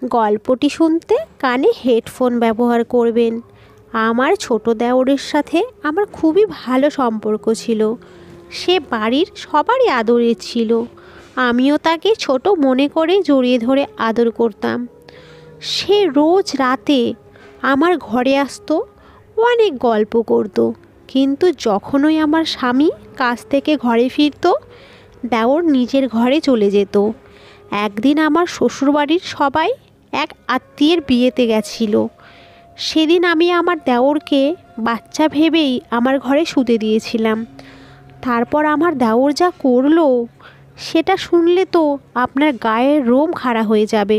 গল্পটি শুনতে কানে হেডফোন ব্যবহার করবেন। আমার ছোট দেওরের সাথে আমার খুবই ভালো সম্পর্ক ছিল। সে বাড়ির সবারই আদরের ছিল। আমিও তাকে ছোট মনে করে জড়িয়ে ধরে আদর করতাম। সে রোজ রাতে আমার ঘরে আসতো, অনেক গল্প করত। কিন্তু যখনই আমার স্বামী কাজ থেকে ঘরে ফিরতো, দেওর নিজের ঘরে চলে যেত। একদিন আমার শ্বশুরবাড়ির সবাই এক আত্মীয়ের বিয়েতে গেছিল। সেদিন আমি আমার দেওরকে বাচ্চা ভেবেই আমার ঘরে শুতে দিয়েছিলাম। তারপর আমার দেওর যা করলো, সেটা শুনলে তো আপনার গায়ের রোম খাড়া হয়ে যাবে।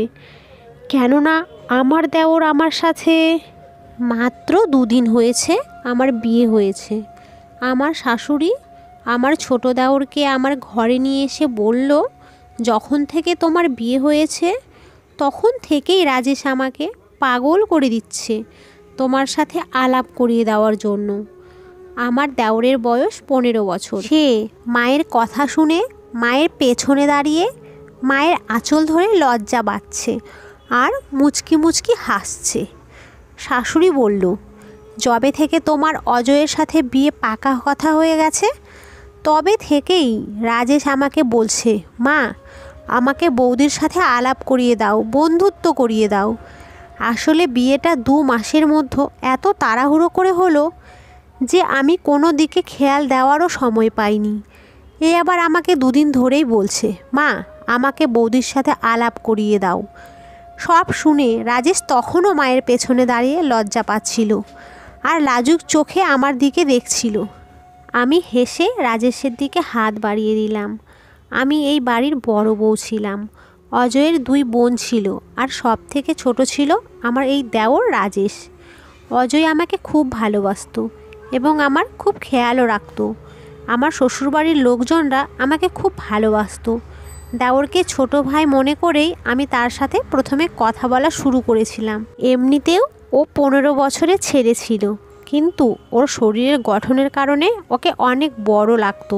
কেননা আমার দেওর আমার সাথে মাত্র 2 দিন হয়েছে আমার বিয়ে হয়েছে। আমার শাশুড়ি আমার ছোট দেওরকে আমার ঘরে নিয়ে এসে বলল, যখন থেকে তোমার বিয়ে হয়েছে তখন থেকেই রাজেশ আমাকে পাগল করে দিচ্ছে তোমার সাথে আলাপ করিয়ে দেওয়ার জন্য। আমার দেওরের বয়স 15 বছর। সে মায়ের কথা শুনে মায়ের পেছনে দাঁড়িয়ে মায়ের আঁচল ধরে লজ্জা পাচ্ছে আর মুচকি মুচকি হাসছে। শাশুড়ি বলল, যবে থেকে তোমার অজয়ের সাথে বিয়ে পাকা কথা হয়ে গেছে, তবে থেকেই রাজেশ আমাকে বলছে, মা আমাকে বৌদির সাথে আলাপ করিয়ে দাও, বন্ধুত্ব করিয়ে দাও। আসলে বিয়েটা 2 মাসের মধ্যে এত তাড়াহুড়ো করে হলো যে আমি কোনো দিকে খেয়াল দেওয়ারও সময় পাইনি। এ আবার আমাকে 2 দিন ধরেই বলছে, মা আমাকে বৌদির সাথে আলাপ করিয়ে দাও। সব শুনে রাজেশ তখনও মায়ের পেছনে দাঁড়িয়ে লজ্জা পাচ্ছিল আর লাজুক চোখে আমার দিকে দেখছিল। আমি হেসে রাজেশের দিকে হাত বাড়িয়ে দিলাম। আমি এই বাড়ির বড় বউ ছিলাম। অজয়ের 2 বোন ছিল আর সব থেকে ছোট ছিল আমার এই দেওর রাজেশ। অজয় আমাকে খুব ভালোবাসতো এবং আমার খুব খেয়ালও রাখতো। আমার শ্বশুরবাড়ির লোকজনরা আমাকে খুব ভালোবাসতো। দেওরকে ছোট ভাই মনে করেই আমি তার সাথে প্রথমে কথা বলা শুরু করেছিলাম। এমনিতেও ও 15 বছরের ছেলে ছিল, কিন্তু ওর শরীরের গঠনের কারণে ওকে অনেক বড় লাগতো।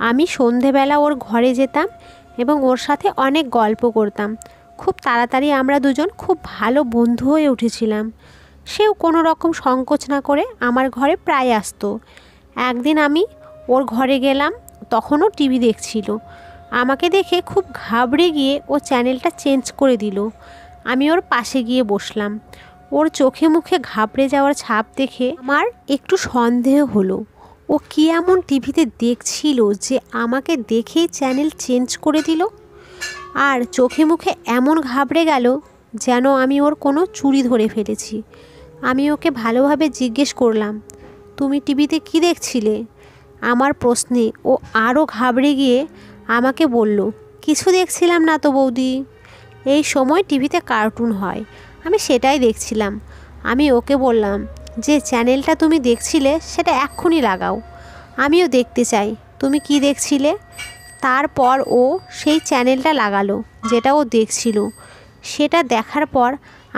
আমি সন্ধেবেলা ওর ঘরে যেতাম এবং ওর সাথে অনেক গল্প করতাম। খুব তাড়াতাড়ি আমরা দুজন খুব ভালো বন্ধু হয়ে উঠেছিলাম। সেও কোনো রকম সংকোচ না করে আমার ঘরে প্রায় আসতো। একদিন আমি ওর ঘরে গেলাম, তখনও টিভি দেখছিল। আমাকে দেখে খুব ঘাবড়ে গিয়ে ও চ্যানেলটা চেঞ্জ করে দিল। আমি ওর পাশে গিয়ে বসলাম। ওর চোখে মুখে ঘাবড়ে যাওয়ার ছাপ দেখে আমার একটু সন্দেহ হলো, ও কী এমন টিভিতে দেখছিল যে আমাকে দেখেই চ্যানেল চেঞ্জ করে দিল। আর চোখে মুখে এমন ঘাবড়ে গেল যেন আমি ওর কোনো চুরি ধরে ফেলেছি। আমি ওকে ভালোভাবে জিজ্ঞেস করলাম, তুমি টিভিতে কি দেখছিলে? আমার প্রশ্নে ও আরও ঘাবড়ে গিয়ে আমাকে বলল, কিছু দেখছিলাম না তো বৌদি। এই সময় টিভিতে কার্টুন হয়, আমি সেটাই দেখছিলাম। আমি ওকে বললাম যে চ্যানেলটা তুমি দেখছিলে সেটা এক্ষুনি লাগাও, আমিও দেখতে চাই তুমি কি দেখছিলে। তারপর ও সেই চ্যানেলটা লাগালো যেটা ও দেখছিল। সেটা দেখার পর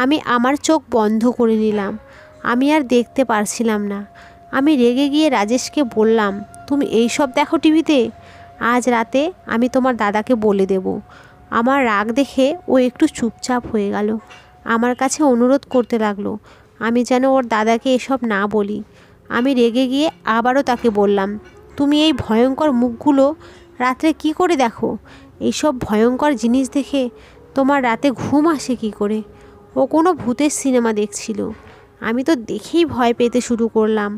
আমি আমার চোখ বন্ধ করে নিলাম। আমি আর দেখতে পারছিলাম না। আমি রেগে গিয়ে রাজেশকে বললাম, তুমি এই সব দেখো টিভিতে? আজ রাতে আমি তোমার দাদাকে বলে দেব। আমার রাগ দেখে ও একটু চুপচাপ হয়ে গেল। আমার কাছে অনুরোধ করতে লাগলো আমি যেন ওর দাদাকে এসব না বলি। আমি রেগে গিয়ে আবারও তাকে বললাম, তুমি এই ভয়ঙ্কর মুখগুলো রাত্রে কি করে দেখো? এইসব ভয়ঙ্কর জিনিস দেখে তোমার রাতে ঘুম আসে কি করে? ও কোনো ভূতের সিনেমা দেখছিল। আমি তো দেখেই ভয় পেতে শুরু করলাম।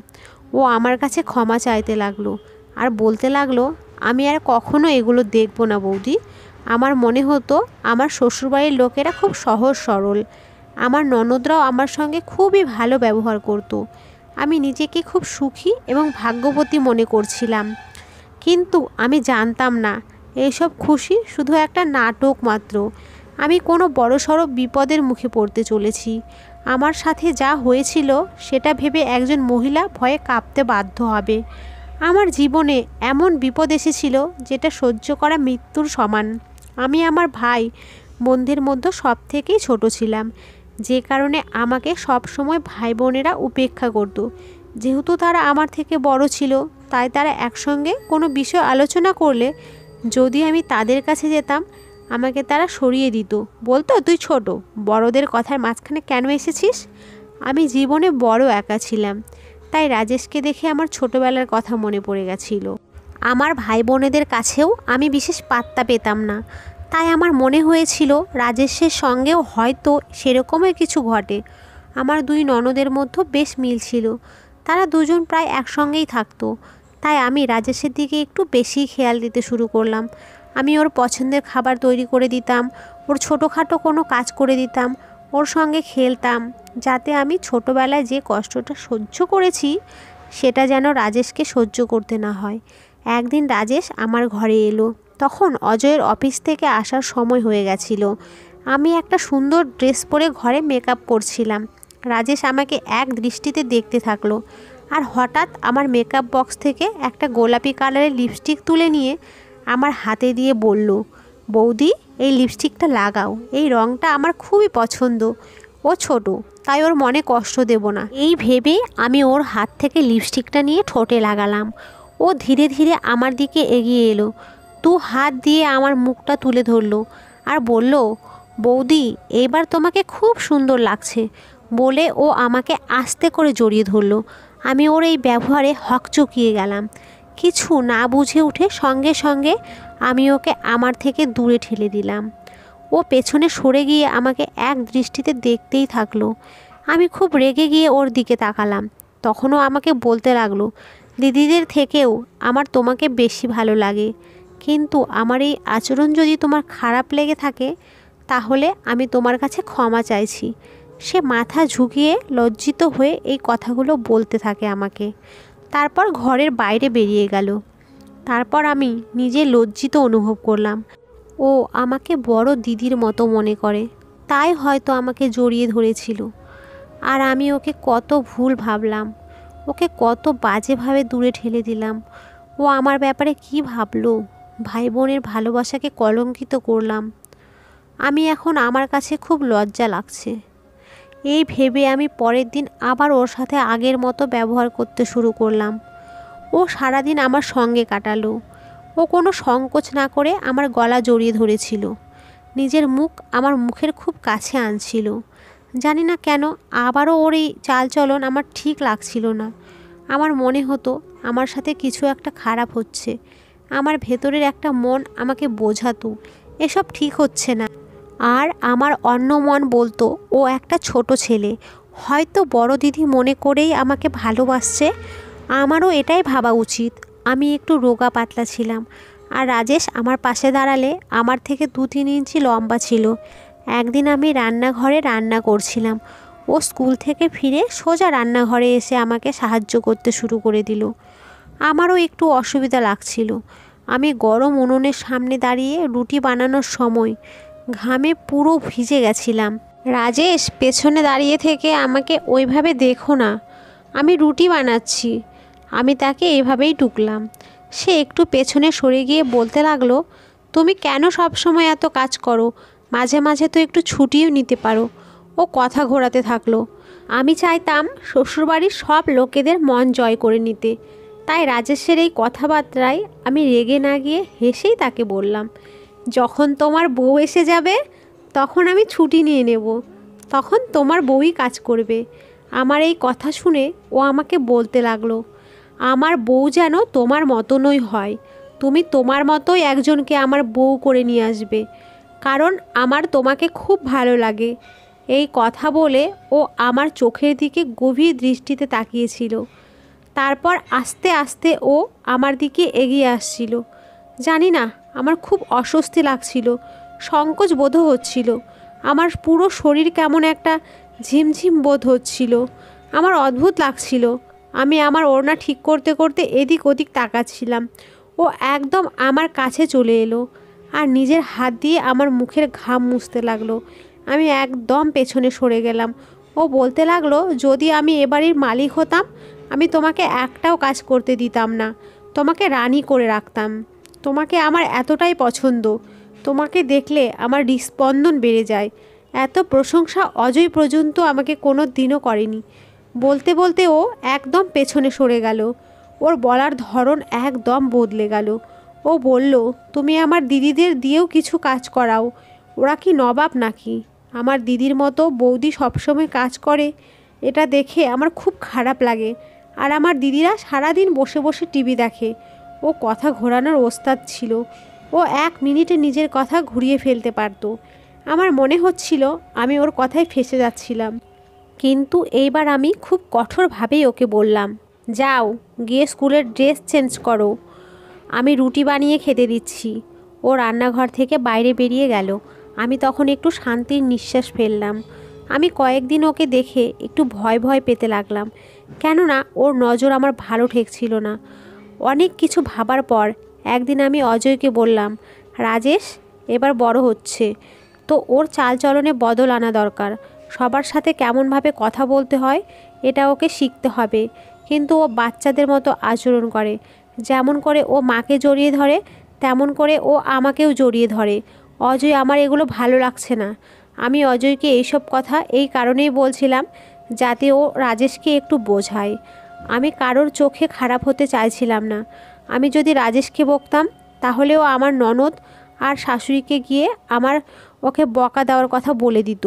ও আমার কাছে ক্ষমা চাইতে লাগলো আর বলতে লাগলো, আমি আর কখনো এগুলো দেখব না বৌদি। আমার মনে হতো আমার শ্বশুরবাড়ির লোকেরা খুব সহজ সরল। আমার ননদরাও আমার সঙ্গে খুবই ভালো ব্যবহার করত। আমি নিজেকে খুব সুখী এবং ভাগ্যবতী মনে করছিলাম। কিন্তু আমি জানতাম না এইসব খুশি শুধু একটা নাটক মাত্র। আমি কোনো বড়সড় বিপদের মুখে পড়তে চলেছি। আমার সাথে যা হয়েছিল সেটা ভেবে একজন মহিলা ভয়ে কাঁপতে বাধ্য হবে। আমার জীবনে এমন বিপদ এসেছিল যেটা সহ্য করা মৃত্যুর সমান। আমি আমার ভাই বোনদের মধ্যে সব থেকেই ছোট ছিলাম, যে কারণে আমাকে সব সময় ভাই বোনেরা উপেক্ষা করত। যেহেতু তারা আমার থেকে বড় ছিল, তাই তারা একসঙ্গে কোনো বিষয় আলোচনা করলে যদি আমি তাদের কাছে যেতাম আমাকে তারা সরিয়ে দিত, বলতো তুই ছোট, বড়দের কথার মাঝখানে কেন এসেছিস। আমি জীবনে বড় একা ছিলাম, তাই রাজেশকে দেখে আমার ছোটোবেলার কথা মনে পড়ে গেছিল। আমার ভাই বোনেদের কাছেও আমি বিশেষ পাত্তা পেতাম না, তাই আমার মনে হয়েছিল রাজেশের সঙ্গেও হয়তো সেরকমই কিছু ঘটে। আমার দুই ননদের মধ্যে বেশ মিল ছিল, তারা দুজন প্রায় একসঙ্গেই থাকতো, তাই আমি রাজেশের দিকে একটু বেশি খেয়াল দিতে শুরু করলাম। আমি ওর পছন্দের খাবার তৈরি করে দিতাম, ওর ছোটোখাটো কোনো কাজ করে দিতাম, ওর সঙ্গে খেলতাম, যাতে আমি ছোটোবেলায় যে কষ্টটা সহ্য করেছি সেটা যেন রাজেশকে সহ্য করতে না হয়। একদিন রাজেশ আমার ঘরে এলো, তখন অজয়ের অফিস থেকে আসার সময় হয়ে গেছিল। আমি একটা সুন্দর ড্রেস পরে ঘরে মেকআপ করছিলাম। রাজেশ আমাকে এক দৃষ্টিতে দেখতে থাকলো, আর হঠাৎ আমার মেকআপ বক্স থেকে একটা গোলাপি কালারের লিপস্টিক তুলে নিয়ে আমার হাতে দিয়ে বলল, বৌদি এই লিপস্টিকটা লাগাও, এই রঙটা আমার খুবই পছন্দ। ও ছোট, তাই ওর মনে কষ্ট দেব না, এই ভেবে আমি ওর হাত থেকে লিপস্টিকটা নিয়ে ঠোঁটে লাগালাম। ও ধীরে ধীরে আমার দিকে এগিয়ে এলো, দু হাত দিয়ে আমার মুখটা তুলে ধরলো আর বলল, বৌদি এইবার তোমাকে খুব সুন্দর লাগছে, বলে ও আমাকে আস্তে করে জড়িয়ে ধরলো। আমি ওর এই ব্যবহারে হকচকিয়ে গেলাম। কিছু না বুঝে উঠে সঙ্গে সঙ্গে আমি ওকে আমার থেকে দূরে ঠেলে দিলাম। ও পেছনে সরে গিয়ে আমাকে এক দৃষ্টিতে দেখতেই থাকলো। আমি খুব রেগে গিয়ে ওর দিকে তাকালাম। তখনও আমাকে বলতে লাগলো, দিদিদের থেকেও আমার তোমাকে বেশি ভালো লাগে, কিন্তু আমার এই আচরণ যদি তোমার খারাপ লেগে থাকে তাহলে আমি তোমার কাছে ক্ষমা চাইছি। সে মাথা ঝুঁকিয়ে লজ্জিত হয়ে এই কথাগুলো বলতে থাকে আমাকে, তারপর ঘরের বাইরে বেরিয়ে গেল। তারপর আমি নিজে লজ্জিত অনুভব করলাম। ও আমাকে বড় দিদির মতো মনে করে, তাই হয়তো আমাকে জড়িয়ে ধরেছিল। আর আমি ওকে কত ভুল ভাবলাম, ওকে কত বাজেভাবে দূরে ঠেলে দিলাম। ও আমার ব্যাপারে কি ভাবলো, ভাই বোনের ভালোবাসাকে কলঙ্কিত করলাম। আমি এখন আমার কাছে খুব লজ্জা লাগছে। এই ভেবে আমি পরের দিন আবার ওর সাথে আগের মতো ব্যবহার করতে শুরু করলাম। ও সারাদিন আমার সঙ্গে কাটালো। ও কোনো সংকোচ না করে আমার গলা জড়িয়ে ধরেছিল, নিজের মুখ আমার মুখের খুব কাছে আনছিল। জানি না কেন আবারও ওর এই চালচলন আমার ঠিক লাগছিল না। আমার মনে হতো আমার সাথে কিছু একটা খারাপ হচ্ছে। আমার ভেতরের একটা মন আমাকে বোঝাতো এসব ঠিক হচ্ছে না, আর আমার অন্য মন বলতো ও একটা ছোট ছেলে, হয়তো বড় দিদি মনে করেই আমাকে ভালোবাসছে। আমারও এটাই ভাবা উচিত। আমি একটু রোগা পাতলা ছিলাম, আর রাজেশ আমার পাশে দাঁড়ালে আমার থেকে 2-3 ইঞ্চি লম্বা ছিল। একদিন আমি রান্নাঘরে রান্না করছিলাম, ও স্কুল থেকে ফিরে সোজা রান্নাঘরে এসে আমাকে সাহায্য করতে শুরু করে দিল। আমারও একটু অসুবিধা লাগছিল। আমি গরম উনুনের সামনে দাঁড়িয়ে রুটি বানানোর সময় ঘামে পুরো ভিজে গেছিলাম। রাজেশ পেছনে দাঁড়িয়ে থেকে আমাকে ওইভাবে দেখো না, আমি রুটি বানাচ্ছি। আমি তাকে এইভাবেই টুকলাম। সে একটু পেছনে সরে গিয়ে বলতে লাগলো, তুমি কেন সবসময় এত কাজ করো, মাঝে মাঝে তো একটু ছুটিও নিতে পারো। ও কথা ঘোরাতে থাকলো। আমি চাইতাম শ্বশুরবাড়ির সব লোকেদের মন জয় করে নিতে, তাই রাজেশের এই কথাবার্তায় আমি রেগে না গিয়ে হেসেই তাকে বললাম, যখন তোমার বউ এসে যাবে তখন আমি ছুটি নিয়ে নেব, তখন তোমার বউই কাজ করবে। আমার এই কথা শুনে ও আমাকে বলতে লাগলো, আমার বউ যেন তোমার মতনই হয়, তুমি তোমার মতোই একজনকে আমার বউ করে নিয়ে আসবে, কারণ আমার তোমাকে খুব ভালো লাগে। এই কথা বলে ও আমার চোখের দিকে গভীর দৃষ্টিতে তাকিয়েছিল। তারপর আস্তে আস্তে ও আমার দিকে এগিয়ে আসছিল। জানি না, আমার খুব অস্বস্তি লাগছিল, সংকোচ বোধ হচ্ছিল। আমার পুরো শরীর কেমন একটা ঝিমঝিম বোধ হচ্ছিল। আমার অদ্ভুত লাগছিল। আমি আমার ওড়না ঠিক করতে করতে এদিক ওদিক তাকাচ্ছিলাম। ও একদম আমার কাছে চলে এলো আর নিজের হাত দিয়ে আমার মুখের ঘাম মুছতে লাগলো। আমি একদম পেছনে সরে গেলাম। ও বলতে লাগলো, যদি আমি এ বাড়ির মালিক হতাম আমি তোমাকে একটাও কাজ করতে দিতাম না, তোমাকে রানী করে রাখতাম। তোমাকে আমার এতটাই পছন্দ, তোমাকে দেখলে আমার হৃৎস্পন্দন বেড়ে যায়। এত প্রশংসা অজয় পর্যন্ত আমাকে কোনো দিনও করেনি। বলতে বলতে ও একদম পেছনে সরে গেল। ওর বলার ধরন একদম বদলে গেল। ও ও বলল, তুমি আমার দিদিদের দিয়েও কিছু কাজ করাও, ওরা কি নবাব নাকি? আমার দিদির মতো বৌদি সবসময় কাজ করে, এটা দেখে আমার খুব খারাপ লাগে। আর আমার দিদিরা সারাদিন বসে বসে টিভি দেখে। ও কথা ঘোরানোর ওস্তাদ ছিল। ও 1 মিনিটে নিজের কথা ঘুরিয়ে ফেলতে পারতো। আমার মনে হচ্ছিল আমি ওর কথায় ফেঁসে যাচ্ছিলাম। কিন্তু এইবার আমি খুব কঠোরভাবেই ওকে বললাম, যাও গিয়ে স্কুলের ড্রেস চেঞ্জ করো, আমি রুটি বানিয়ে খেতে দিচ্ছি। ও রান্নাঘর থেকে বাইরে বেরিয়ে গেল। আমি তখন একটু শান্তির নিঃশ্বাস ফেললাম। আমি কয়েকদিন ওকে দেখে একটু ভয় ভয় পেতে লাগলাম, কেননা ওর নজর আমার ভালো ঠেকছিল না। অনেক কিছু ভাবার পর একদিন আমি অজয়কে বললাম, রাজেশ এবার বড় হচ্ছে, তো ওর চালচলনে বদল আনা দরকার। সবার সাথে কেমনভাবে কথা বলতে হয় এটা ওকে শিখতে হবে। কিন্তু ও বাচ্চাদের মতো আচরণ করে। যেমন করে ও মাকে জড়িয়ে ধরে, তেমন করে ও আমাকেও জড়িয়ে ধরে। অজয়, আমার এগুলো ভালো লাগছে না। আমি অজয়কে এইসব কথা এই কারণেই বলছিলাম যাতে ও রাজেশকে একটু বোঝায়। আমি কারোর চোখে খারাপ হতে চাইছিলাম না। আমি যদি রাজেশকে বকতাম তাহলেও আমার ননদ আর শাশুড়িকে গিয়ে ওকে বকা দেওয়ার কথা বলে দিত।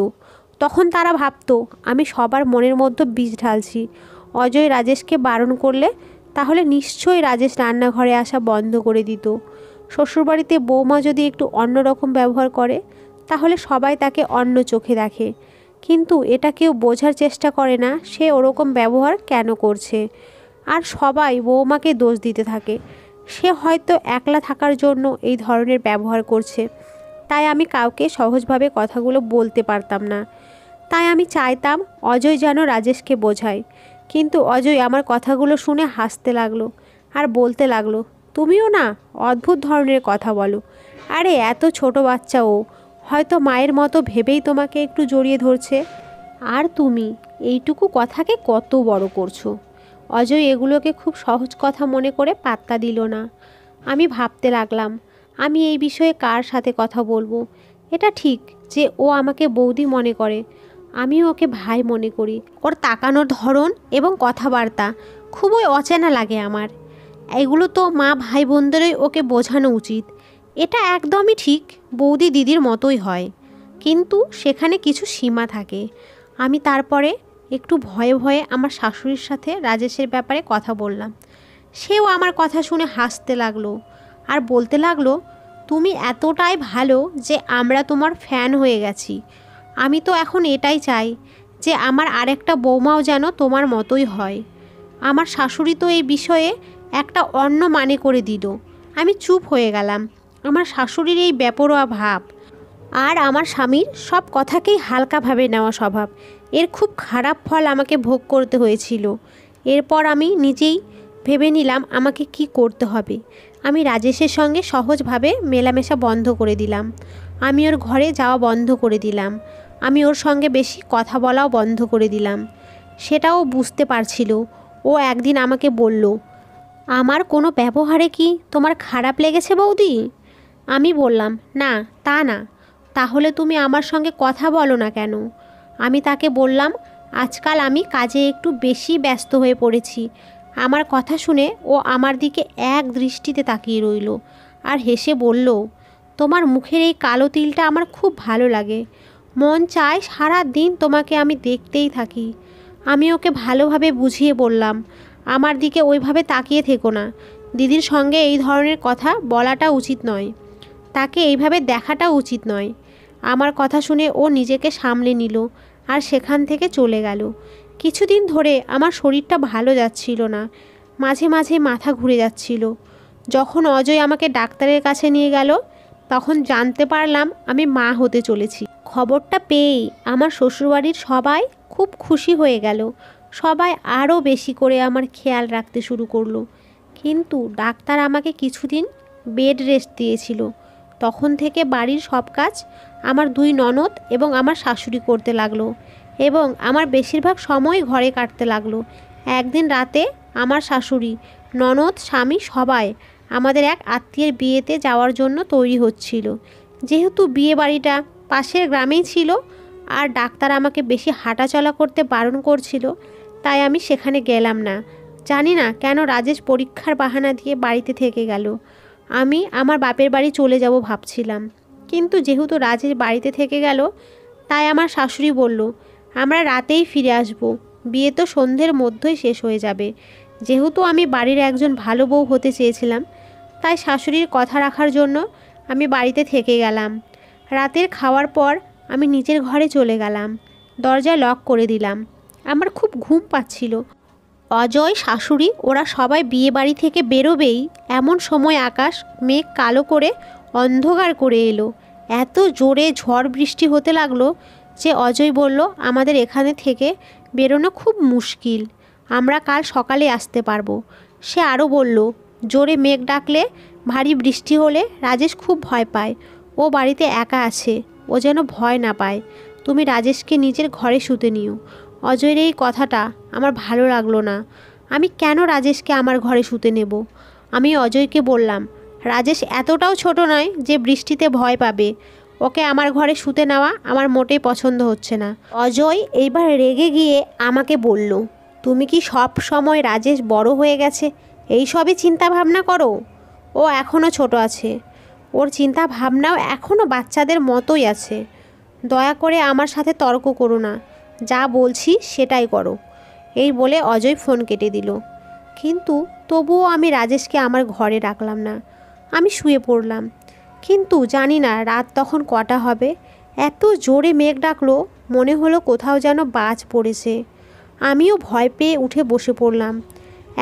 তখন তারা ভাবতো আমি সবার মনের মধ্যে বিষ ঢালছি। অজয় রাজেশকে বারণ করলে তাহলে নিশ্চয়ই রাজেশ রান্নাঘরে আসা বন্ধ করে দিত। শ্বশুরবাড়িতে বৌমা যদি একটু অন্যরকম ব্যবহার করে তাহলে সবাই তাকে অন্য চোখে দেখে। কিন্তু এটা কেউ বোঝার চেষ্টা করে না সে ওরকম ব্যবহার কেন করছে। আর সবাই বৌমাকে দোষ দিতে থাকে। সে হয়তো একলা থাকার জন্য এই ধরনের ব্যবহার করছে। তাই আমি কাউকে সহজভাবে কথাগুলো বলতে পারতাম না। তাই আমি চাইতাম অজয় যেন রাজেশকে বোঝায়। কিন্তু অজয় আমার কথাগুলো শুনে হাসতে লাগলো আর বলতে লাগলো, তুমিও না অদ্ভুত ধরনের কথা বলো। আরে এত ছোট বাচ্চা, ও হয়তো মায়ের মতো ভেবেই তোমাকে একটু জড়িয়ে ধরছে, আর তুমি এইটুকু কথাকে কত বড় করছো। অজয় এগুলোকে খুব সহজ কথা মনে করে পাত্তা দিল না। আমি ভাবতে লাগলাম, আমি এই বিষয়ে কার সাথে কথা বলবো। এটা ঠিক যে ও আমাকে বৌদি মনে করে, আমিও ওকে ভাই মনে করি। ওর তাকানোর ধরন এবং কথাবার্তা খুবই অচেনা লাগে আমার। এগুলো তো মা ভাই বোনদেরই ওকে বোঝানো উচিত। এটা একদমই ঠিক, বৌদি দিদির মতোই হয়, কিন্তু সেখানে কিছু সীমা থাকে। আমি তারপরে একটু ভয়ে ভয়ে আমার শাশুড়ির সাথে রাজেশের ব্যাপারে কথা বললাম। সেও আমার কথা শুনে হাসতে লাগলো আর বলতে লাগলো, তুমি এতটাই ভালো যে আমরা তোমার ফ্যান হয়ে গেছি। আমি তো এখন এটাই চাই যে আমার আরেকটা বৌমাও যেন তোমার মতোই হয়। আমার শাশুড়ি তো এই বিষয়ে একটা অন্য মানে করে দিল। আমি চুপ হয়ে গেলাম। আমার শাশুড়ির এই বেপরোয়া ভাব আর আমার স্বামীর সব কথাকেই হালকাভাবে নেওয়া স্বভাব, এর খুব খারাপ ফল আমাকে ভোগ করতে হয়েছিল। এরপর আমি নিজেই ভেবে নিলাম আমাকে কি করতে হবে। আমি রাজেশের সঙ্গে সহজভাবে মেলামেশা বন্ধ করে দিলাম। আমি ওর ঘরে যাওয়া বন্ধ করে দিলাম। আমি ওর সঙ্গে বেশি কথা বলাও বন্ধ করে দিলাম। সেটাও বুঝতে পারছিল। ও একদিন আমাকে বলল, আমার কোনো ব্যবহারে কি তোমার খারাপ লেগেছে বৌদি? আমি বললাম, না তা না। তাহলে তুমি আমার সঙ্গে কথা বলো না কেন? আমি তাকে বললাম, আজকাল আমি কাজে একটু বেশি ব্যস্ত হয়ে পড়েছি। আমার কথা শুনে ও আমার দিকে এক দৃষ্টিতে তাকিয়ে রইল আর হেসে বলল, তোমার মুখের এই কালো তিলটা আমার খুব ভালো লাগে। মন চায় সারা দিন তোমাকে আমি দেখতেই থাকি। আমি ওকে ভালোভাবে বুঝিয়ে বললাম, আমার দিকে ওইভাবে তাকিয়ে থেকো না। দিদির সঙ্গে এই ধরনের কথা বলাটা উচিত নয়, তাকে এইভাবে দেখাটা উচিত নয়। আমার কথা শুনে ও নিজেকে সামলে নিল আর সেখান থেকে চলে গেল। কিছুদিন ধরে আমার শরীরটা ভালো যাচ্ছিল না, মাঝে মাঝে মাথা ঘুরে যাচ্ছিল। যখন অজয় আমাকে ডাক্তারের কাছে নিয়ে গেল তখন জানতে পারলাম আমি মা হতে চলেছি। খবরটা পেয়েই আমার শ্বশুরবাড়ির সবাই খুব খুশি হয়ে গেল। সবাই আরও বেশি করে আমার খেয়াল রাখতে শুরু করলো। কিন্তু ডাক্তার আমাকে কিছুদিন বেড রেস্ট দিয়েছিল। তখন থেকে বাড়ির সব কাজ আমার 2 ননদ এবং আমার শাশুড়ি করতে লাগলো এবং আমার বেশিরভাগ সময় ঘরে কাটতে লাগলো। একদিন রাতে আমার শাশুড়ি, ননদ, স্বামী সবাই আমাদের এক আত্মীয়ের বিয়েতে যাওয়ার জন্য তৈরি হচ্ছিল। যেহেতু বিয়ে বাড়িটা পাশের গ্রামেই ছিল আর ডাক্তার আমাকে বেশি হাঁটাচলা করতে বারণ করছিল, তাই আমি সেখানে গেলাম না। জানি না কেন রাজেশ পরীক্ষার বাহানা দিয়ে বাড়িতে থেকে গেল। আমি আমার বাপের বাড়ি চলে যাব ভাবছিলাম, কিন্তু যেহেতু রাজেশ বাড়িতে থেকে গেল, তাই আমার শাশুড়ি বলল আমরা রাতেই ফিরে আসব, বিয়ে তো সন্ধ্যের মধ্যেই শেষ হয়ে যাবে। যেহেতু আমি বাড়ির একজন ভালো বউ হতে চেয়েছিলাম, তাই শাশুড়ির কথা রাখার জন্য আমি বাড়িতে থেকে গেলাম। রাতের খাওয়ার পর আমি নিজের ঘরে চলে গেলাম, দরজা লক করে দিলাম। আমার খুব ঘুম পাচ্ছিল। অজয়, শাশুড়ি ওরা সবাই বিয়ে বাড়ি থেকে বেরোবেই এমন সময় আকাশ মেঘ কালো করে অন্ধকার করে এলো। এত জোরে ঝড় বৃষ্টি হতে লাগলো যে অজয় বলল আমাদের এখানে থেকে বেরোনো খুব মুশকিল, আমরা কাল সকালে আসতে পারবো। সে আরও বলল জোরে মেঘ ডাকলে, ভারী বৃষ্টি হলে রাজেশ খুব ভয় পায়, ও বাড়িতে একা আছে, ও যেন ভয় না পায়। তুমি রাজেশকে নিজের ঘরে শুতে নিও। অজয়ের এই কথাটা আমার ভালো লাগলো না। আমি কেন রাজেশকে আমার ঘরে শুতে নেব? আমি অজয়কে বললাম রাজেশ এতটাও ছোট নয় যে বৃষ্টিতে ভয় পাবে, ওকে আমার ঘরে শুতে নেওয়া আমার মোটেই পছন্দ হচ্ছে না। অজয় এইবার রেগে গিয়ে আমাকে বলল তুমি কি সব সময় রাজেশ বড় হয়ে গেছে এই সবই চিন্তা ভাবনা করো? ও এখনও ছোট আছে, ওর চিন্তা ভাবনাও এখনও বাচ্চাদের মতোই আছে। দয়া করে আমার সাথে তর্ক করো না, যা বলছি সেটাই করো। এই বলে অজয় ফোন কেটে দিল। কিন্তু তবুও আমি রাজেশকে আমার ঘরে রাখলাম না, আমি শুয়ে পড়লাম। কিন্তু জানি না রাত তখন কটা হবে। এত জোরে মেঘ ডাকলো, মনে হলো কোথাও যেন বাজ পড়েছে। আমিও ভয় পেয়ে উঠে বসে পড়লাম।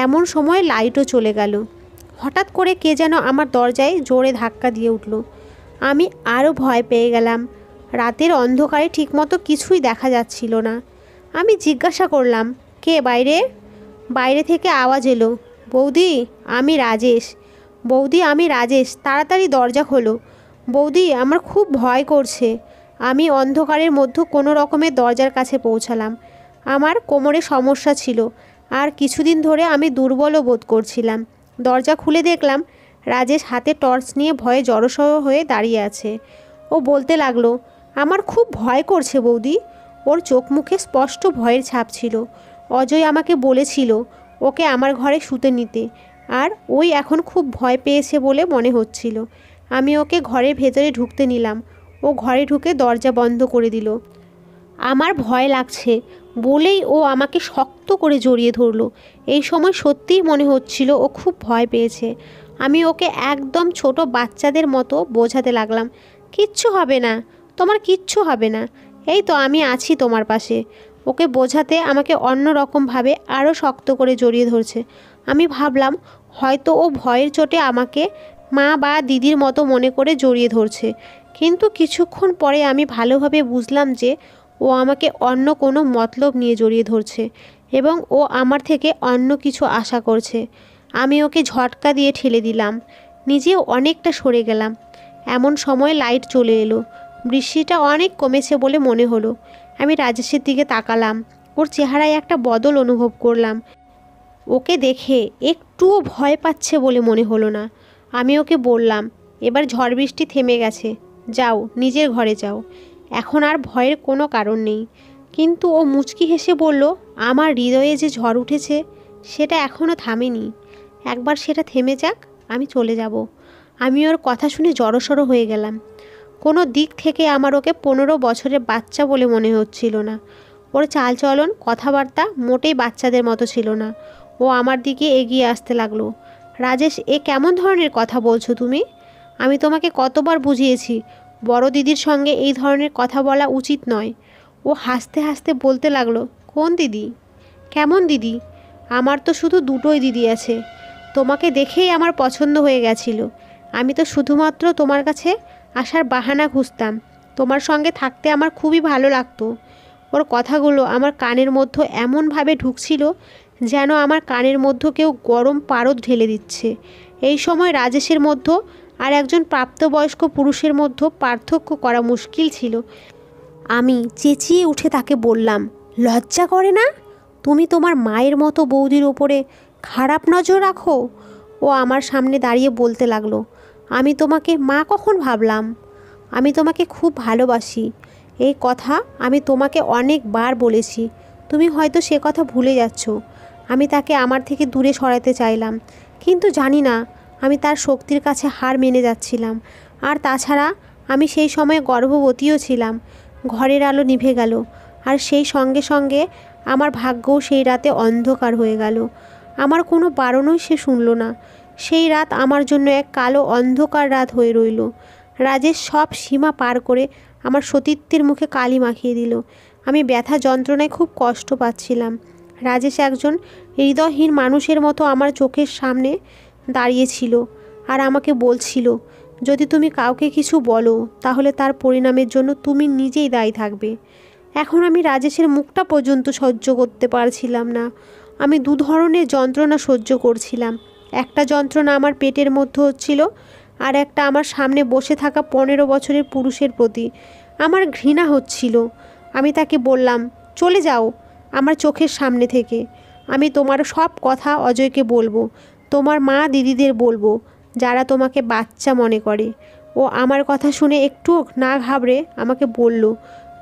এমন সময় লাইটও চলে গেল। হঠাৎ করে কে যেন আমার দরজায় জোরে ধাক্কা দিয়ে উঠল। আমি আরও ভয় পেয়ে গেলাম। রাতের অন্ধকারে ঠিকমতো কিছুই দেখা যাচ্ছিল না। আমি জিজ্ঞাসা করলাম কে বাইরে? বাইরে থেকে আওয়াজ এলো, বৌদি আমি রাজেশ। বৌদি আমি রাজেশ, তাড়াতাড়ি দরজা খোলো। বৌদি আমার খুব ভয় করছে। আমি অন্ধকারের মধ্যে কোনো রকমের দরজার কাছে পৌঁছালাম। আমার কোমরে সমস্যা ছিল, আর কিছুদিন ধরে আমি দুর্বলও বোধ করছিলাম। দরজা খুলে দেখলাম রাজেশ হাতে টর্চ নিয়ে ভয়ে জড়সড় হয়ে দাঁড়িয়ে আছে। ও বলতে লাগলো আমার খুব ভয় করছে বৌদি। ওর চোখ মুখে স্পষ্ট ভয়ের ছাপ ছিল। অজয় আমাকে বলেছিল ওকে আমার ঘরে শুতে নিতে, আর ওই এখন খুব ভয় পেয়েছে বলে মনে হচ্ছিল। আমি ওকে ঘরের ভেতরে ঢুকতে নিলাম। ও ঘরে ঢুকে দরজা বন্ধ করে দিল। আমার ভয় লাগছে বলেই ও আমাকে শক্ত করে জড়িয়ে ধরলো। এই সময় সত্যিই মনে হচ্ছিল ও খুব ভয় পেয়েছে। আমি ওকে একদম ছোট বাচ্চাদের মতো বোঝাতে লাগলাম, কিচ্ছু হবে না, তোমার কিচ্ছু হবে না, এই তো আমি আছি তোমার পাশে। ওকে বোঝাতে আমাকে অন্য রকমভাবে আরও শক্ত করে জড়িয়ে ধরছে। আমি ভাবলাম হয়তো ও ভয়ের চোটে আমাকে মা বা দিদির মতো মনে করে জড়িয়ে ধরছে। কিন্তু কিছুক্ষণ পরে আমি ভালোভাবে বুঝলাম যে ও আমাকে অন্য কোনো মতলব নিয়ে জড়িয়ে ধরছে এবং ও আমার থেকে অন্য কিছু আশা করছে। আমি ওকে ঝটকা দিয়ে ঠেলে দিলাম, নিজেও অনেকটা সরে গেলাম। এমন সময় লাইট চলে এলো। বৃষ্টিটা অনেক কমেছে বলে মনে হলো। আমি রাজেশের দিকে তাকালাম। ওর চেহারায় একটা বদল অনুভব করলাম। ওকে দেখে একটুও ভয় পাচ্ছে বলে মনে হলো না। আমি ওকে বললাম এবার ঝড় বৃষ্টি থেমে গেছে, যাও নিজের ঘরে যাও, এখন আর ভয়ের কোনো কারণ নেই। কিন্তু ও মুচকি হেসে বলল আমার হৃদয়ে যে ঝড় উঠেছে সেটা এখনও থামেনি, একবার সেটা থেমে যাক আমি চলে যাব। আমি ওর কথা শুনে জড়সড় হয়ে গেলাম। কোনো দিক থেকে আমার ওকে 15 বছরের বাচ্চা বলে মনে হচ্ছিল না। ওর চালচলন কথাবার্তা মোটেই বাচ্চাদের মতো ছিল না। ও আমার দিকে এগিয়ে আসতে লাগলো। রাজেশ, এ কেমন ধরনের কথা বলছো তুমি? আমি তোমাকে কতবার বুঝিয়েছি বড় দিদির সঙ্গে এই ধরনের কথা বলা উচিত নয়। ও হাসতে হাসতে বলতে লাগলো, কোন দিদি? কেমন দিদি? আমার তো শুধু দুটোই দিদি আছে। তোমাকে দেখেই আমার পছন্দ হয়ে গেছিল। আমি তো শুধুমাত্র তোমার কাছে আসার বাহানা খুঁজতাম। তোমার সঙ্গে থাকতে আমার খুবই ভালো লাগতো। ওর কথাগুলো আমার কানের মধ্যে এমনভাবে ঢুকছিল যেন আমার কানের মধ্যে কেউ গরম পারদ ঢেলে দিচ্ছে। এই সময় রাজেশের মধ্যে আর একজন প্রাপ্তবয়স্ক পুরুষের মধ্যে পার্থক্য করা মুশকিল ছিল। আমি চেঁচিয়ে উঠে তাকে বললাম, লজ্জা করে না? তুমি তোমার মায়ের মতো বৌদির ওপরে খারাপ নজর রাখো? ও আমার সামনে দাঁড়িয়ে বলতে লাগলো, আমি তোমাকে মা কখন ভাবলাম? আমি তোমাকে খুব ভালোবাসি। এই কথা আমি তোমাকে অনেকবার বলেছি, তুমি হয়তো সে কথা ভুলে যাচ্ছ। আমি তাকে আমার থেকে দূরে সরাতে চাইলাম, কিন্তু জানি না আমি তার শক্তির কাছে হার মেনে যাচ্ছিলাম। আর তাছাড়া আমি সেই সময় গর্ভবতীও ছিলাম। ঘরের আলো নিভে গেল, আর সেই সঙ্গে সঙ্গে আমার ভাগ্যও সেই রাতে অন্ধকার হয়ে গেল। আমার কোনো বারণই সে শুনল না। সেই রাত আমার জন্য এক কালো অন্ধকার রাত হয়ে রইল। রাজেশ সব সীমা পার করে আমার সতীত্বের মুখে কালি মাখিয়ে দিল। আমি ব্যথা যন্ত্রণায় খুব কষ্ট পাচ্ছিলাম। রাজেশ একজন হৃদয়হীন মানুষের মতো আমার চোখের সামনে দাঁড়িয়েছিল আর আমাকে বলছিল, যদি তুমি কাউকে কিছু বলো তাহলে তার পরিণামের জন্য তুমি নিজেই দায়ী থাকবে। এখন আমি রাজেশের মুখটা পর্যন্ত সহ্য করতে পারছিলাম না। আমি দু ধরনের যন্ত্রণা সহ্য করছিলাম। একটা যন্ত্রণা আমার পেটের মধ্যে হচ্ছিল, আর একটা আমার সামনে বসে থাকা 15 বছরের পুরুষের প্রতি আমার ঘৃণা হচ্ছিল। আমি তাকে বললাম, চলে যাও আমার চোখের সামনে থেকে। আমি তোমার সব কথা অজয়কে বলবো, তোমার মা দিদিদের বলবো, যারা তোমাকে বাচ্চা মনে করে। ও আমার কথা শুনে একটু না ঘাবড়ে আমাকে বলল,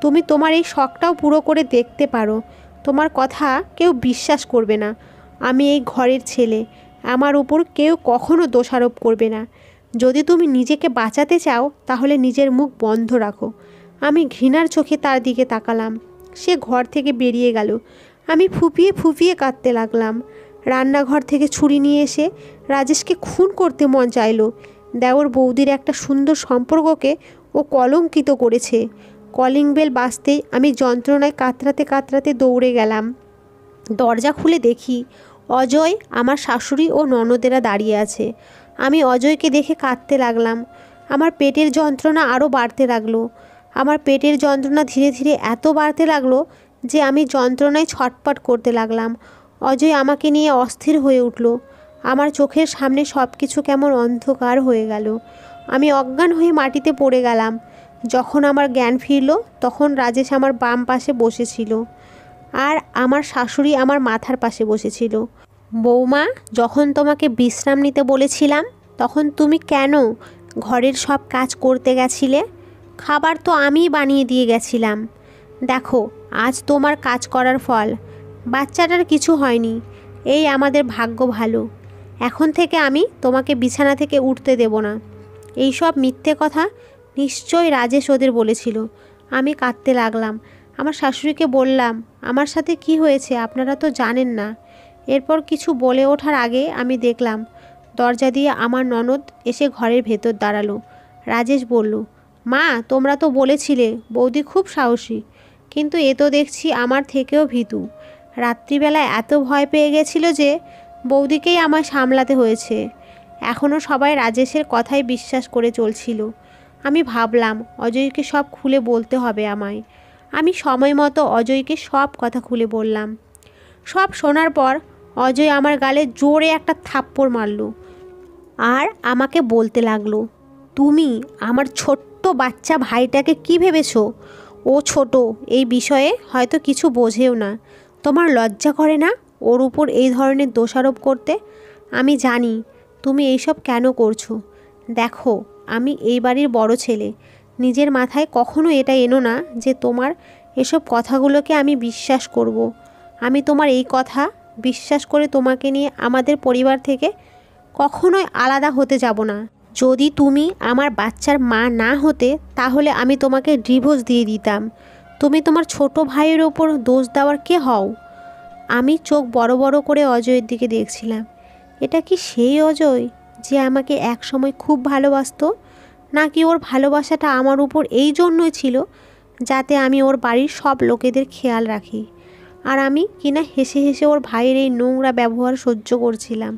তুমি তোমার এই শখটাও পুরো করে দেখতে পারো। তোমার কথা কেউ বিশ্বাস করবে না। আমি এই ঘরের ছেলে, আমার উপর কেউ কখনো দোষারোপ করবে না। যদি তুমি নিজেকে বাঁচাতে চাও তাহলে নিজের মুখ বন্ধ রাখো। আমি ঘৃণার চোখে তার দিকে তাকালাম। সে ঘর থেকে বেরিয়ে গেল। আমি ফুপিয়ে ফুপিয়ে কাঁদতে লাগলাম। রান্নাঘর থেকে ছুরি নিয়ে এসে রাজেশকে খুন করতে মন চাইল। দেওর বৌদির একটা সুন্দর সম্পর্ককে ও কলঙ্কিত করেছে। কলিং বেল বাজতেই আমি যন্ত্রণায় কাতরাতে কাতরাতে দৌড়ে গেলাম। দরজা খুলে দেখি অজয়, আমার শাশুড়ি ও ননদেরা দাঁড়িয়ে আছে। আমি অজয়কে দেখে কাঁদতে লাগলাম। আমার পেটের যন্ত্রণা আরও বাড়তে লাগলো। আমার পেটের যন্ত্রণা ধীরে ধীরে এত বাড়তে লাগলো যে আমি যন্ত্রণায় ছটপট করতে লাগলাম। অজয় আমাকে নিয়ে অস্থির হয়ে উঠল। আমার চোখের সামনে সব কিছু কেমন অন্ধকার হয়ে গেল। আমি অজ্ঞান হয়ে মাটিতে পড়ে গেলাম। যখন আমার জ্ঞান ফিরল তখন রাজেশ আমার বাম পাশে বসেছিল, আর আমার শাশুড়ি আমার মাথার পাশে বসেছিল। বৌমা, যখন তোমাকে বিশ্রাম নিতে বলেছিলাম তখন তুমি কেন ঘরের সব কাজ করতে গেছিলে? খাবার তো আমিই বানিয়ে দিয়ে গেছিলাম। দেখো, আজ তোমার কাজ করার ফল। বাচ্চাটার কিছু হয়নি, এই আমাদের ভাগ্য ভালো। এখন থেকে আমি তোমাকে বিছানা থেকে উঠতে দেব না। এই সব মিথ্যে কথা নিশ্চয়ই রাজেশ ওদের বলেছিল। আমি কাঁদতে লাগলাম। আমার শাশুড়িকে বললাম, আমার সাথে কি হয়েছে আপনারা তো জানেন না। এরপর কিছু বলে ওঠার আগে আমি দেখলাম দরজা দিয়ে আমার ননদ এসে ঘরের ভেতর দাঁড়ালো। রাজেশ বলল, মা, তোমরা তো বলেছিলে বৌদি খুব সাহসী, কিন্তু এ তো দেখছি আমার থেকেও ভীতু। রাত্রিবেলায় এত ভয় পেয়ে গেছিল যে বৌদিকেই আমায় সামলাতে হয়েছে। এখনও সবাই রাজেশের কথাই বিশ্বাস করে চলছিল। আমি ভাবলাম অজয়কে সব খুলে বলতে হবে আমায়। আমি সময় মতো অজয়কে সব কথা খুলে বললাম। সব শোনার পর অজয় আমার গালে জোরে একটা থাপ্পড় মারল আর আমাকে বলতে লাগলো, তুমি আমার ছোট্ট বাচ্চা ভাইটাকে কি ভেবেছো? ও ছোট, এই বিষয়ে হয়তো কিছু বোঝেও না। তোমার লজ্জা করে না ওর উপর এই ধরনের দোষারোপ করতে? আমি জানি তুমি এইসব কেন করছো। দেখো, আমি এই বাড়ির বড় ছেলে। নিজের মাথায় কখনো এটা এনো না যে তোমার এসব কথাগুলোকে আমি বিশ্বাস করব। আমি তোমার এই কথা বিশ্বাস করে তোমাকে নিয়ে আমাদের পরিবার থেকে কখনোই আলাদা হতে যাব না। যদি তুমি আমার বাচ্চার মা না হতে তাহলে আমি তোমাকে ডিভোর্স দিয়ে দিতাম। তুমি তোমার ছোট ভাইয়ের ওপর দোষ দেওয়ার কে হও? আমি চোখ বড় বড় করে অজয়ের দিকে দেখছিলাম। এটা কি সেই অজয় যে আমাকে একসময় খুব ভালোবাসতো, নাকি ওর ভালোবাসাটা আমার উপর এই জন্যই ছিল যাতে আমি ওর বাড়ির সব লোকেদের খেয়াল রাখি, আর আমি কিনা হেসে হেসে ওর ভাইয়ের এই নোংরা ব্যবহার সহ্য করছিলাম।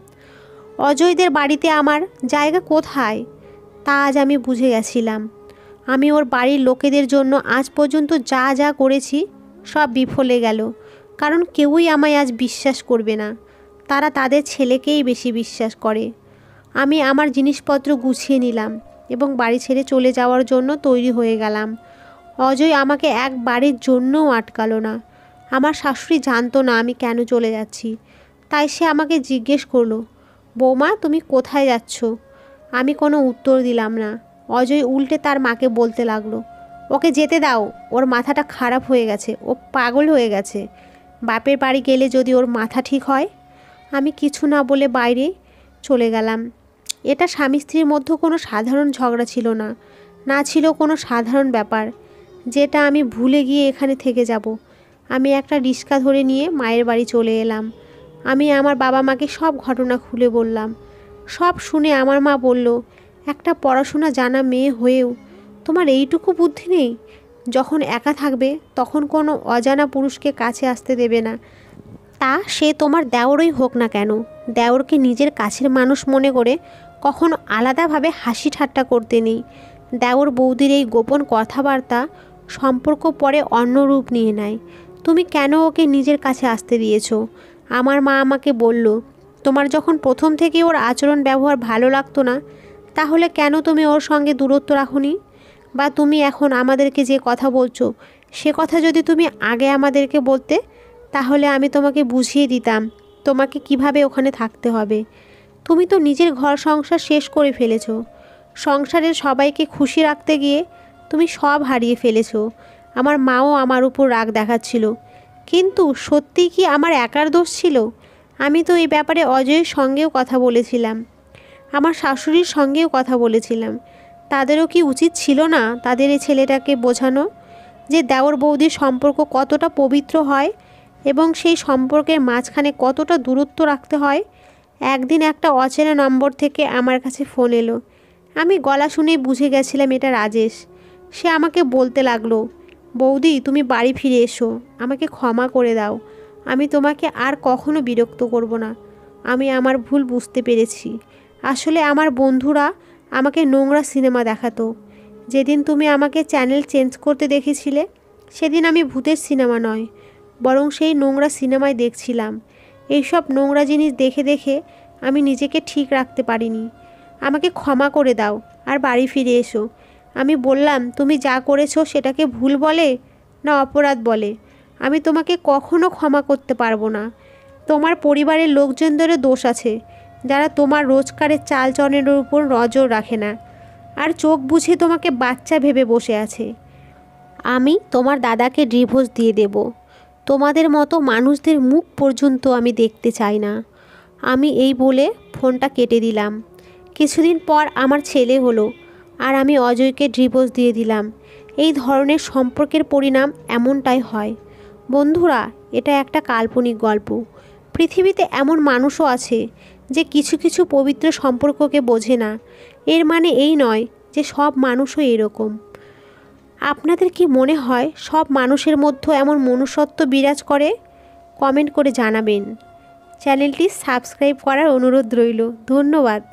অজয়দের বাড়িতে আমার জায়গা কোথায় তা আজ আমি বুঝে গেছিলাম। আমি ওর বাড়ির লোকেদের জন্য আজ পর্যন্ত যা যা করেছি সব বিফলে গেল, কারণ কেউই আমায় আজ বিশ্বাস করবে না। তারা তাদের ছেলেকেই বেশি বিশ্বাস করে। আমি আমার জিনিসপত্র গুছিয়ে নিলাম এবং বাড়ি ছেড়ে চলে যাওয়ার জন্য তৈরি হয়ে গেলাম। অজয় আমাকে একবারের জন্যও আটকালো না। আমার শাশুড়ি জানতো না আমি কেন চলে যাচ্ছি, তাই সে আমাকে জিজ্ঞেস করলো, বৌমা, তুমি কোথায় যাচ্ছ? আমি কোনো উত্তর দিলাম না। অজয় উল্টে তার মাকে বলতে লাগলো, ওকে যেতে দাও, ওর মাথাটা খারাপ হয়ে গেছে, ও পাগল হয়ে গেছে। বাপের বাড়ি গেলে যদি ওর মাথা ঠিক হয়। আমি কিছু না বলে বাইরে চলে গেলাম। এটা স্বামী স্ত্রীর মধ্যে কোনো সাধারণ ঝগড়া ছিল না, না ছিল কোনো সাধারণ ব্যাপার যেটা আমি ভুলে গিয়ে এখানে থেকে যাব। আমি একটা রিক্সা ধরে নিয়ে মায়ের বাড়ি চলে এলাম। আমি আমার বাবা মাকে সব ঘটনা খুলে বললাম। সব শুনে আমার মা বলল, একটা পড়াশোনা জানা মেয়ে হয়েও তোমার এইটুকু বুদ্ধি নেই? যখন একা থাকবে তখন কোনো অজানা পুরুষকে কাছে আসতে দেবে না, তা সে তোমার দেওরই হোক না কেন। দেওরকে নিজের কাছের মানুষ মনে করে কখনো আলাদাভাবে হাসি ঠাট্টা করতে নেই। দেওর বৌদির এই গোপন কথাবার্তা সম্পর্ক পরে অন্য রূপ নিয়ে নেয়। তুমি কেন ওকে নিজের কাছে আসতে দিয়েছ? আমার মা আমাকে বলল, তোমার যখন প্রথম থেকে ওর আচরণ ব্যবহার ভালো লাগতো না, তাহলে কেন তুমি ওর সঙ্গে দূরত্ব রাখোনি? বা তুমি এখন আমাদেরকে যে কথা বলছো সে কথা যদি তুমি আগে আমাদেরকে বলতে, তাহলে আমি তোমাকে বুঝিয়ে দিতাম তোমাকে কিভাবে ওখানে থাকতে হবে। তুমি তো নিজের ঘর সংসার শেষ করে ফেলেছো। সংসারের সবাইকে খুশি রাখতে গিয়ে তুমি সব হারিয়ে ফেলেছো। আমার মাও আমার উপর রাগ দেখাচ্ছিল, কিন্তু সত্যিই কি আমার একার দোষ ছিল? আমি তো এই ব্যাপারে অজয়ের সঙ্গেও কথা বলেছিলাম, আমার শাশুড়ির সঙ্গেও কথা বলেছিলাম। তাদেরও কি উচিত ছিল না তাদের এই ছেলেটাকে বোঝানো যে দেওর বৌদির সম্পর্ক কতটা পবিত্র হয় এবং সেই সম্পর্কের মাঝখানে কতটা দূরত্ব রাখতে হয়? একদিন একটা অচেনা নম্বর থেকে আমার কাছে ফোন এলো। আমি গলা শুনেই বুঝে গেছিলাম এটা রাজেশ। সে আমাকে বলতে লাগলো, বৌদি তুমি বাড়ি ফিরে এসো, আমাকে ক্ষমা করে দাও, আমি তোমাকে আর কখনো বিরক্ত করব না। আমি আমার ভুল বুঝতে পেরেছি। আসলে আমার বন্ধুরা আমাকে নোংরা সিনেমা দেখাতো। যেদিন তুমি আমাকে চ্যানেল চেঞ্জ করতে দেখেছিলে, সেদিন আমি ভূতের সিনেমা নয়, বরং সেই নোংরা সিনেমায় দেখছিলাম। এইসব নোংরা জিনিস দেখে দেখে আমি নিজেকে ঠিক রাখতে পারিনি। আমাকে ক্ষমা করে দাও আর বাড়ি ফিরে এসো। আমি বললাম, তুমি যা করেছো সেটাকে ভুল বলে না অপরাধ বলে? আমি তোমাকে কখনো ক্ষমা করতে পারবো না। তোমার পরিবারের লোকজনদেরও দোষ আছে, যারা তোমার রোজকারের চালচলনের উপর নজর রাখে না আর চোখ বুঝে তোমাকে বাচ্চা ভেবে বসে আছে। আমি তোমার দাদাকে ডিভোর্স দিয়ে দেব। তোমাদের মতো মানুষদের মুখ পর্যন্ত আমি দেখতে চাই না। আমি এই বলে ফোনটা কেটে দিলাম। কিছুদিন পর আমার ছেলে হলো আর আমি অজয়কে ডিভোর্স দিয়ে দিলাম। এই ধরনের সম্পর্কের পরিণাম এমনটাই হয়। বন্ধুরা, এটা একটা কাল্পনিক গল্প। পৃথিবীতে এমন মানুষও আছে যে কিছু কিছু পবিত্র সম্পর্ককে বোঝে না। এর মানে এই নয় যে সব মানুষও এরকম। আপনাদের কি মনে হয় সব মানুষের মধ্যে এমন মনুষ্যত্ব বিরাজ করে? কমেন্ট করে জানাবেন। চ্যানেলটি সাবস্ক্রাইব করার অনুরোধ রইল। ধন্যবাদ।